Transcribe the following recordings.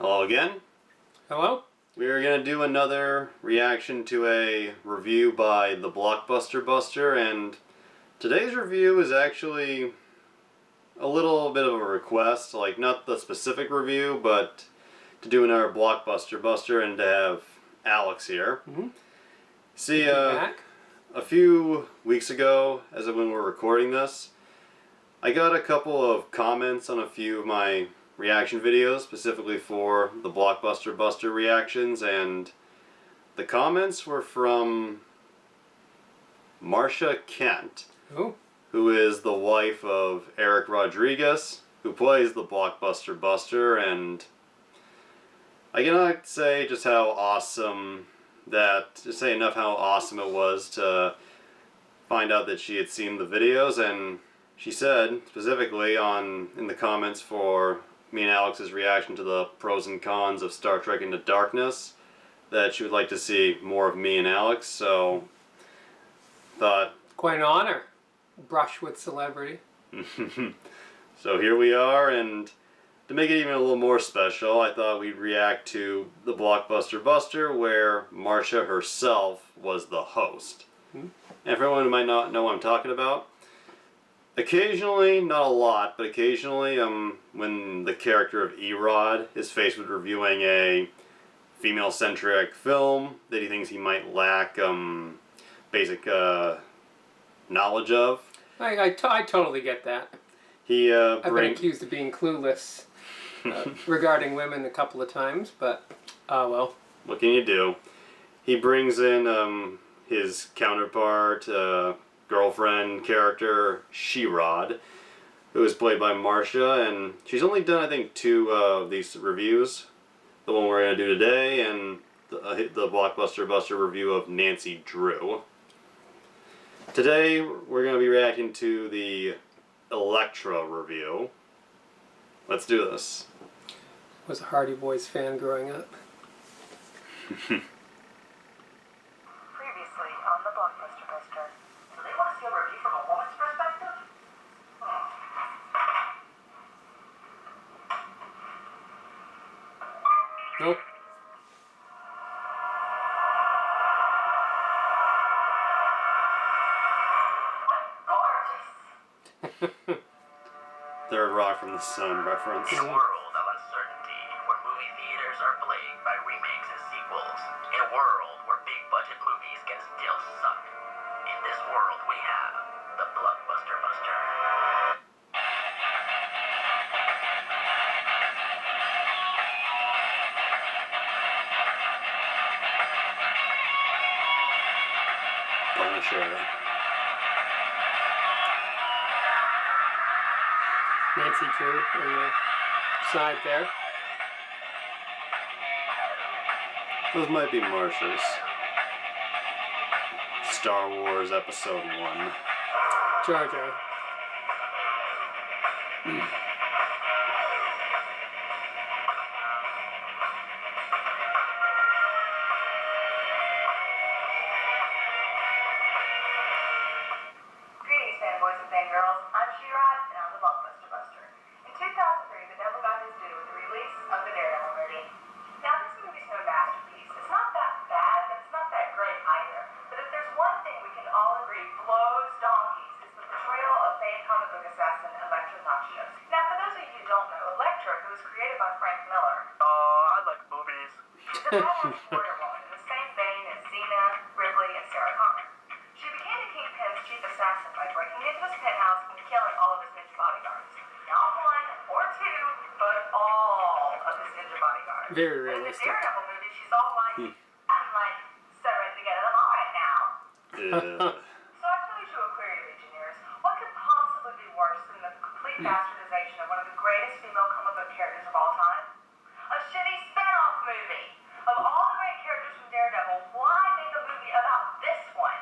Hello again. Hello. We are going to do another reaction to a review by the Blockbuster Buster, and today's review is actually a little bit of a request, like not the specific review, but to do another Blockbuster Buster and to have Alex here. See, a few weeks ago, as of when we're recording this, I got a couple of comments on a few of my reaction videos, specifically for the Blockbuster Buster reactions, and the comments were from Marcia Kent, who is the wife of Eric Rodriguez, who plays the Blockbuster Buster, and I cannot say just how awesome say enough how awesome it was to find out that she had seen the videos. And she said specifically in the comments for me and Alex's reaction to the pros and cons of Star Trek Into Darkness that she would like to see more of me and Alex, so thought... Quite an honor. Brush with celebrity. So here we are, and to make it even a little more special, I thought we'd react to the Blockbuster Buster, where Marcia herself was the host. And for anyone who might not know what I'm talking about, occasionally, not a lot, but occasionally, when the character of SheRod is faced with reviewing a female-centric film that he thinks he might lack basic knowledge of. I totally get that. I've been accused of being clueless regarding women a couple of times, but well. What can you do? He brings in his counterpart, girlfriend character, SheRod, who is played by Marcia, and she's only done, I think, 2 of these reviews. The one we're going to do today, and the Blockbuster Buster review of Nancy Drew. Today, we're going to be reacting to the Elektra review. Let's do this. I was a Hardy Boys fan growing up. Previously on the Blockbuster Buster. So they want to see a review from a woman's perspective? Nope. Third Rock from the Sun reference. In a world of uncertainty, where movie theaters are plagued by remakes and sequels, in a world where big budget movies can still suck, in this world we have the Blockbuster Buster. Punisher. Nancy Drew on the side there. Those might be Marcia's. Star Wars Episode 1. Jar Jar. Greetings, fanboys and fangirls. I'm SheRod, and I'm the Blockbuster Buster. In 2003, the devil got his due with the release of the Daredevil movie. Now, this movie's no masterpiece. It's not that bad, but it's not that great either. But if there's one thing we can all agree blows donkeys, it's the portrayal of famed comic book assassin Elektra. Now, for those of you who don't know, Elektra, who was created by Frank Miller. I like movies. She's a badass warrior woman in the same vein as Xena, Ripley, and Sarah Connor. She became the Kingpin's chief assassin by breaking into his penthouse and killing all of his ninja bodyguards. Not 1 or 2, but all of his ninja bodyguards. Very In the realistic. Daredevil movie, she's all like, I'm like, so ready to get them all right now. So I pose you a query, Legionnaires. What could possibly be worse than the complete bastardization of one of the greatest female comic book characters of all time? A shitty spin-off movie. Of all the great characters from Daredevil, why make a movie about this one?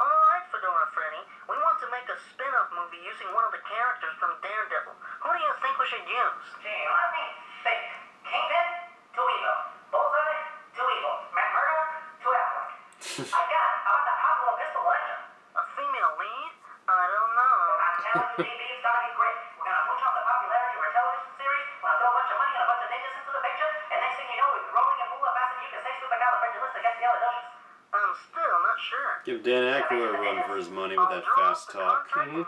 Alright, Fedora Freddy. We want to make a spin-off movie using one of the characters from Daredevil. Who do you think we should use? Gee, let me think. Kingpin? Too evil. Bullseye? Too evil. McMurdo? Too Affleck. I got it. How about the Pablo Pistol Legend? A female lead? I don't know. I'm telling you, DB, it's gonna be great. We're gonna push up the popularity of our television series. We're gonna throw a bunch of money and a bunch of ninjas into the picture. I'm still not sure. Give Dan Aykroyd a run for his money with that fast talk. Immediately.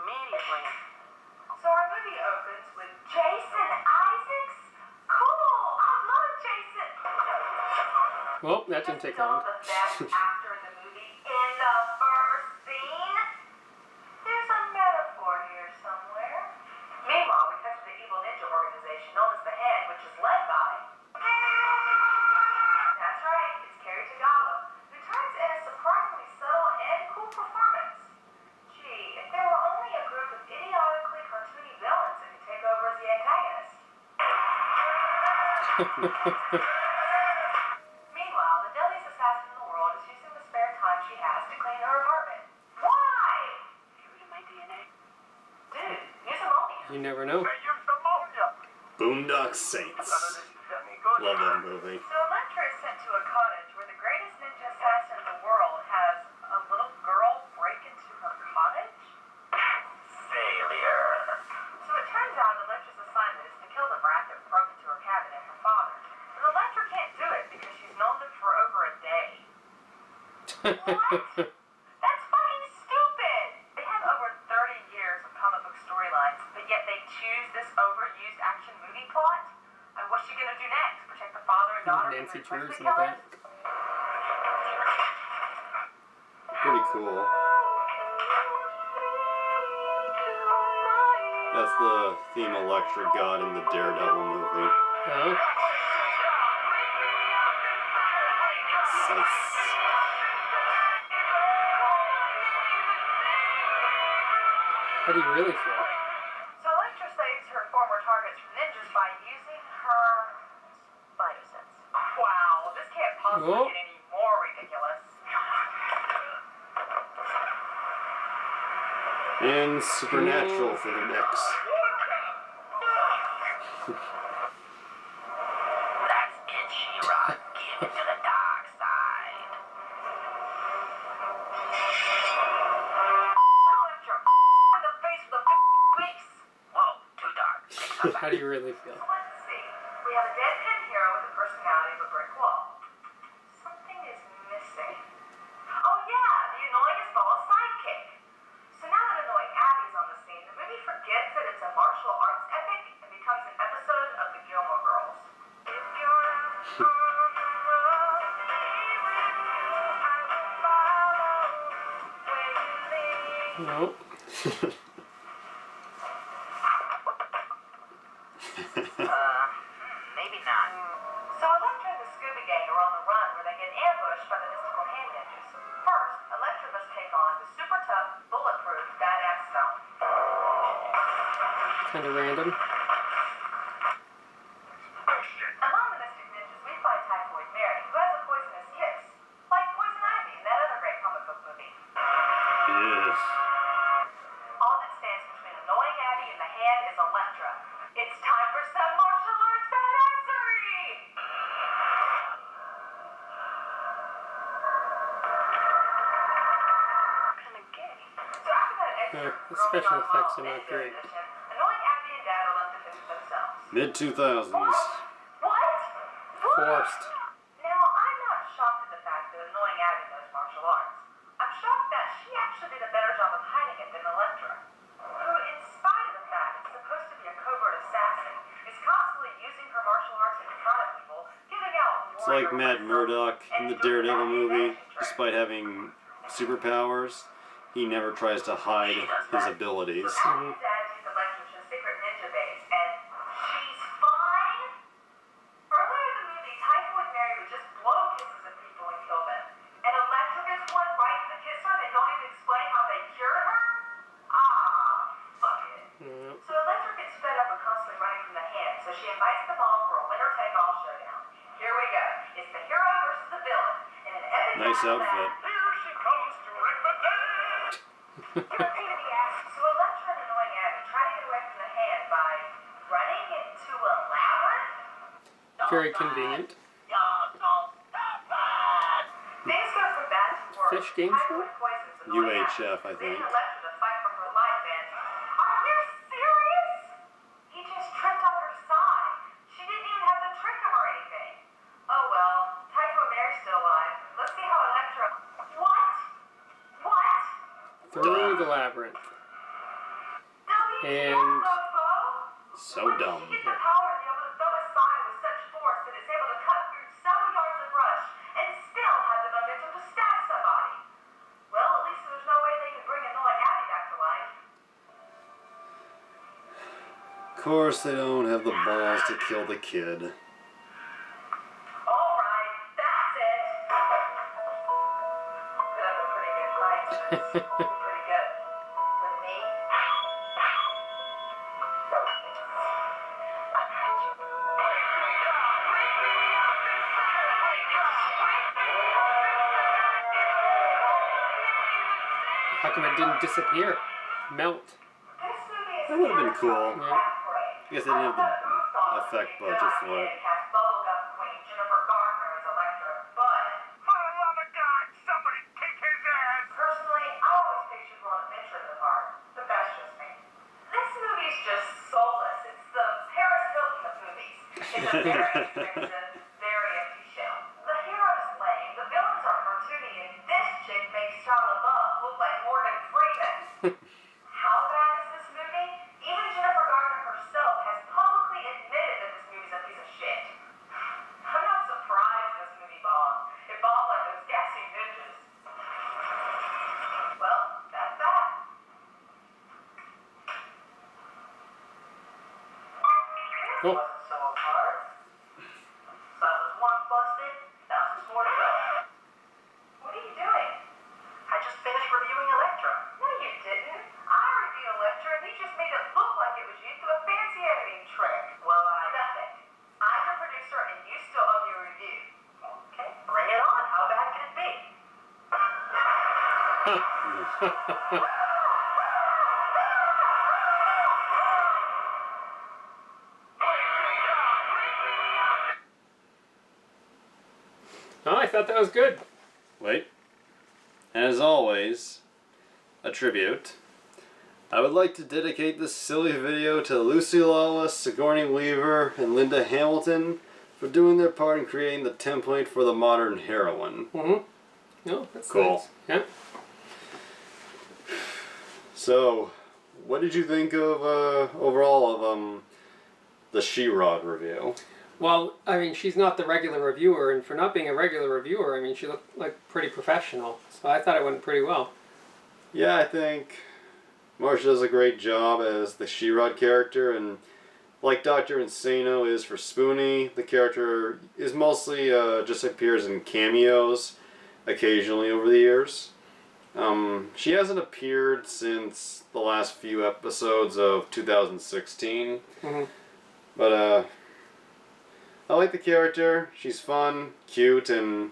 So our movie opens with Jason Isaacs. Cool! I love Jason. Well, that didn't take long. The best actor in the movie in the first scene. There's a metaphor here somewhere. Meanwhile, we cut to the evil ninja organization known as the Hand, which is led by. That's right, it's Kerry Tagawa, who turns in a surprisingly subtle and cool performance. Gee, if there were only a group of idiotically cartoony villains that could take over as the antagonist. Meanwhile, the deadliest assassin in the world is using the spare time she has to clean her apartment. Why? You're in my DNA. Dude, use ammonia. You never know. Boondock Saints. Love that movie. So Elektra is sent to a cottage where the greatest ninja assassin in the world has a little girl break into her cottage? Failure. So it turns out Elektra's assignment is to kill the brat that broke into her cabinet, her father. But Elektra can't do it because she's known him for over a day. What? That's fucking stupid! They have over 30 years of comic book storylines, but yet they choose this overused action movie plot? And what's she gonna do next? Protect the father and daughter Nancy from Drews the in the back. Pretty cool. That's the theme Elektra got in the Daredevil movie. Oh. Sice. How do you really feel? So Elektra saves her former targets from ninjas by using her spider sense. Wow, this can't possibly get any more ridiculous. And Supernatural for the mix. That's it, SheRod. Get into the dark side. Elektra, in the face with a big face. Whoa, too dark. How do you really feel? So let's see. We have a deadpan hero with the personality of a brick wall. Something is missing. Oh yeah, the annoyingest ball sidekick. So now that annoying Abby's on the scene, the movie forgets that it's a martial arts epic and becomes an episode of the Gilmore Girls. If you're out on the road, be with you, I will follow where you lead. No. Maybe not. So Elektra and the Scooby Gang are on the run where they get ambushed by the mystical hand ninjas. First, Elektra must take on the super tough, bulletproof, badass Stone. Kind of random. Among the mystic ninjas, we find Typhoid Mary, who has a poisonous kiss, like Poison Ivy in that other great comic book movie. Yes. All that stands between annoying Abby and the Hand is Elektra. It's time for some martial arts badassery! Kinda gay. So after that extra The special effects are not great. annoying Abby and Dad are left to fix themselves. Mid-2000s. What? Forced. Now, I'm not shocked at the fact that annoying Abby knows martial arts. I'm shocked that she actually did a better job of hiding it than Elektra, who, in spite of the fact it's supposed to be a covert assassin, is constantly using her martial arts in front of people, giving out It's like Matt Murdock in the Daredevil movie. Despite having superpowers, he never tries to hide his abilities. Dad takes Elektra to a secret ninja base, and she's fine. Earlier in the movie, Typhoid Mary would just blow kisses at people and kill them. And Elektra gets one right in the kisser, they don't even explain how they cured her? Ah, fuck it. Yeah. So Elektra gets fed up and constantly running from the Hand, so she invites them all for a winner-take-all showdown. Here we go. It's the hero versus the villain. In an epic Nice battle outfit. that- Here she comes to rip the day! So Elektra and annoying Abby try to get away from the Hand by running into a labyrinth? Very convenient. Things go from bad to worse. Fish game show? Typhoid poisons annoying UHF, I Abby, think. leaving Elektra to fight for her life, and are you serious? He just tripped on her side. She didn't even have to trick him or anything. Oh well, Typhoid Mary's still alive. Let's see how Elektra through the labyrinth. And So dumb. She gets the power to be able to throw aside with such force that it's able to cut through several yards of brush and still have the momentum to stab somebody. Well, at least there's no way they can bring annoying Abby back to life. Of course, they don't have the balls to kill the kid. Alright, that's it. Put up a pretty good fight. Pretty good. With me. how come it didn't disappear? Melt. That would have been cool. Yeah. I guess they didn't have the effect budget for it. Bubblegum Queen Jennifer Garner as Elektra, but for the love of God, somebody kick his ass! Personally, I always pictured Lone Adventure in the park, but that's just me. This movie's just soulless. It's the Paris Hilton of movies. It's a very expensive, very empty show. The hero's lame, the villains are cartoony, and this chick makes Shia LaBeouf look like Morgan Freeman. How bad is this movie? Even Jennifer Garner herself has publicly admitted that this movie's a piece of shit. I'm not surprised this movie bombed. It bombed like those gassy ninjas. Well, that's that. Cool. Wasn't so hard. Silas one busted, thousands more to go. What are you doing? I just finished reviewing Elektra. No, you didn't. I reviewed Elektra and you just made it look like it was used through a fancy editing trick. Well, nothing. I'm your producer and you still owe me a review. Okay, bring it on. How bad can it be? Oh, I thought that was good. Wait. As always, a tribute. I would like to dedicate this silly video to Lucy Lawless, Sigourney Weaver, and Linda Hamilton for doing their part in creating the template for the modern heroine. Mm-hmm. No, that's Cool. nice. Yeah. So, what did you think of overall of the SheRod review? Well, I mean, she's not the regular reviewer, and for not being a regular reviewer, I mean, she looked like pretty professional. So I thought it went pretty well. Yeah, I think Marcia does a great job as the SheRod character, and like Dr. Insano is for Spoonie, the character is mostly just appears in cameos occasionally over the years. She hasn't appeared since the last few episodes of 2016, Mm-hmm. but I like the character. She's fun, cute, and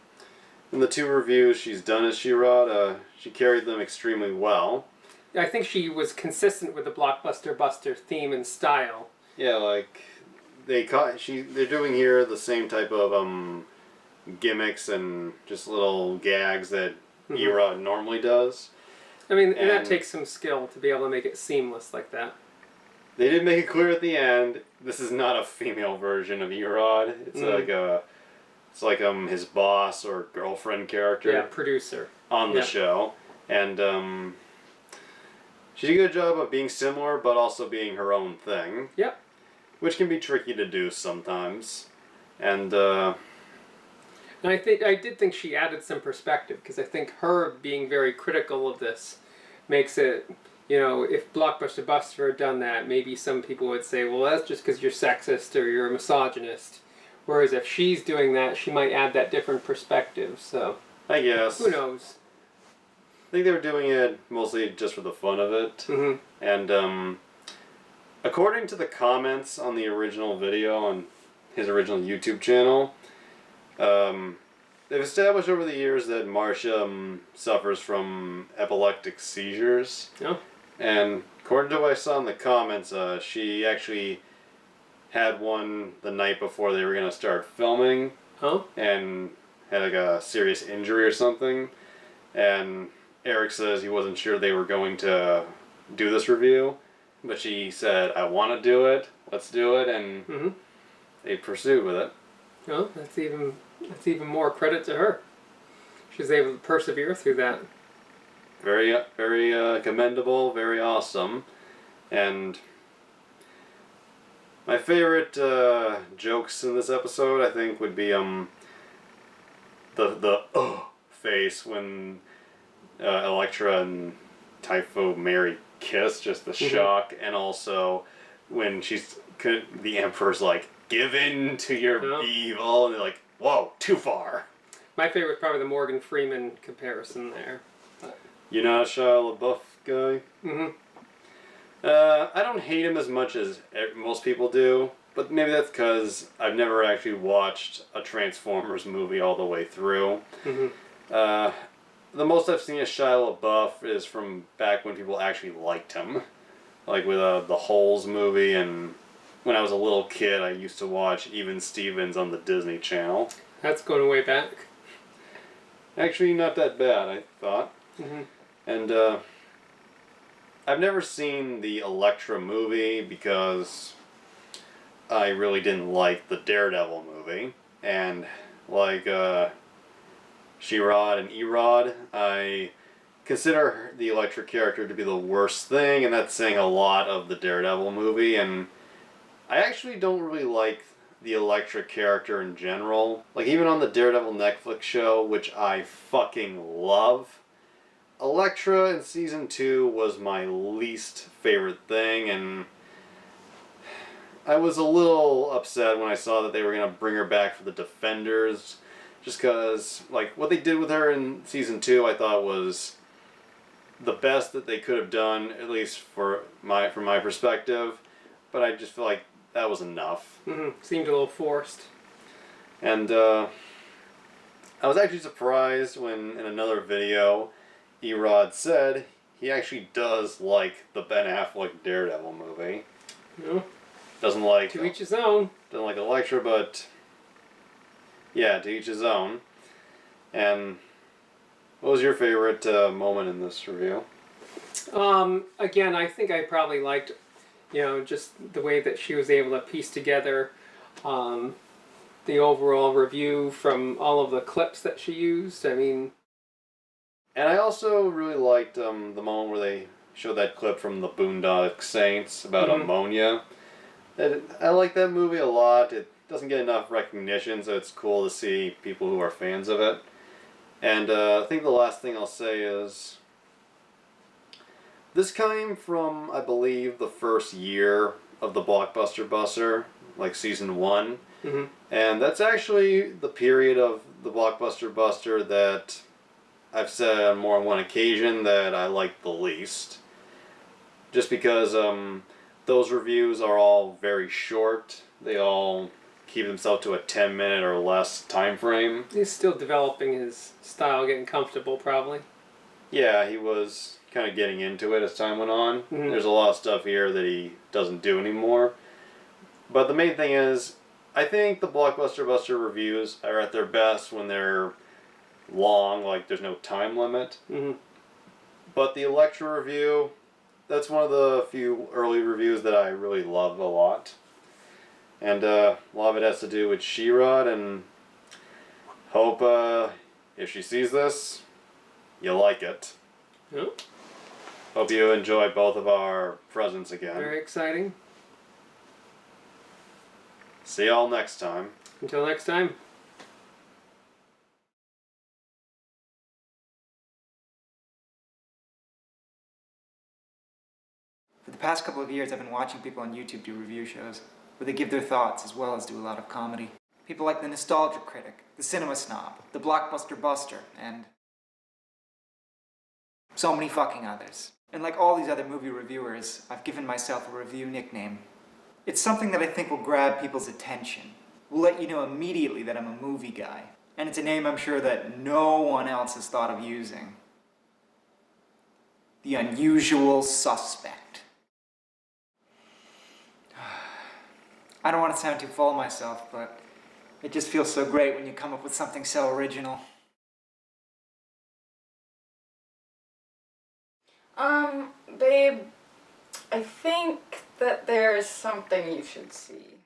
in the two reviews she's done as SheRod, she carried them extremely well. I think she was consistent with the Blockbuster Buster theme and style. Yeah, like they're doing here the same type of gimmicks and just little gags that SheRod normally does. I mean, and that takes some skill to be able to make it seamless like that. They did make it clear at the end this is not a female version of SheRod. It's like his boss or girlfriend character. Yeah, producer on the show, and she did a good job of being similar but also being her own thing. Yep. Which can be tricky to do sometimes, and I did think she added some perspective, because I think her being very critical of this makes it, you know, if Blockbuster Buster had done that, maybe some people would say, well, that's just because you're sexist or you're a misogynist. Whereas if she's doing that, she might add that different perspective. So I guess. Who knows? I think they were doing it mostly just for the fun of it. Mm-hmm. And according to the comments on the original video on his original YouTube channel, they've established over the years that Marcia suffers from epileptic seizures. Oh. And according to what I saw in the comments, she actually had one the night before they were going to start filming. Oh. And had like a serious injury or something. And Eric says he wasn't sure they were going to do this review. But she said, I want to do it. Let's do it. And they pursued with it. Well, that's even more credit to her. She was able to persevere through that. very, very commendable, very awesome. And my favorite jokes in this episode, I think, would be the face when Elektra and Typho Mary kiss, just the shock, and also when the Emperor's like, give in to your evil, and they're like, whoa, too far. My favorite is probably the Morgan Freeman comparison there. You're not a Shia LaBeouf guy? Mm-hmm. I don't hate him as much as most people do, but maybe that's because I've never actually watched a Transformers movie all the way through. Mm-hmm. The most I've seen of Shia LaBeouf is from back when people actually liked him. Like with the Holes movie, and when I was a little kid I used to watch Even Stevens on the Disney Channel. That's going way back. Actually not that bad, I thought. Mm-hmm. And I've never seen the Elektra movie because I really didn't like the Daredevil movie. And like SheRod and SheRod, I consider the Elektra character to be the worst thing, and that's saying a lot of the Daredevil movie. And I actually don't really like the Elektra character in general. Like, even on the Daredevil Netflix show, which I fucking love, Elektra in season 2 was my least favorite thing, and I was a little upset when I saw that they were going to bring her back for the Defenders, just because, like, what they did with her in season 2 I thought was the best that they could have done, at least from my perspective, but I just feel like that was enough. Mm-hmm. Seemed a little forced. And I was actually surprised when in another video SheRod said he actually does like the Ben Affleck Daredevil movie. No. Doesn't like... To each his own. Doesn't like Elektra, but... yeah, to each his own. And what was your favorite moment in this review? Again, I think I probably liked, just the way that she was able to piece together the overall review from all of the clips that she used. I mean... And I also really liked the moment where they showed that clip from the Boondock Saints about ammonia. I like that movie a lot. It doesn't get enough recognition, so it's cool to see people who are fans of it. And I think the last thing I'll say is, this came from, I believe, the first year of the Blockbuster Buster, like season 1. Mm-hmm. And that's actually the period of the Blockbuster Buster that I've said on more than one occasion that I like the least. Just because those reviews are all very short. They all keep themselves to a 10-minute or less time frame. He's still developing his style, getting comfortable probably. Yeah, he was kind of getting into it as time went on. Mm-hmm. There's a lot of stuff here that he doesn't do anymore. But the main thing is, I think the Blockbuster Buster reviews are at their best when they're long, like there's no time limit. Mm-hmm. But the Elektra review, that's one of the few early reviews that I really love a lot. And a lot of it has to do with SheRod, and hope if she sees this, you like it. Yep. Hope you enjoy both of our presents again. Very exciting. See y'all next time. Until next time. For the past couple of years, I've been watching people on YouTube do review shows, where they give their thoughts as well as do a lot of comedy. People like the Nostalgia Critic, the Cinema Snob, the Blockbuster Buster, and so many fucking others. And like all these other movie reviewers, I've given myself a review nickname. It's something that I think will grab people's attention, will let you know immediately that I'm a movie guy. And it's a name I'm sure that no one else has thought of using. The Unusual Suspect. I don't want to sound too full of myself, but it just feels so great when you come up with something so original. Babe, I think that there's something you should see.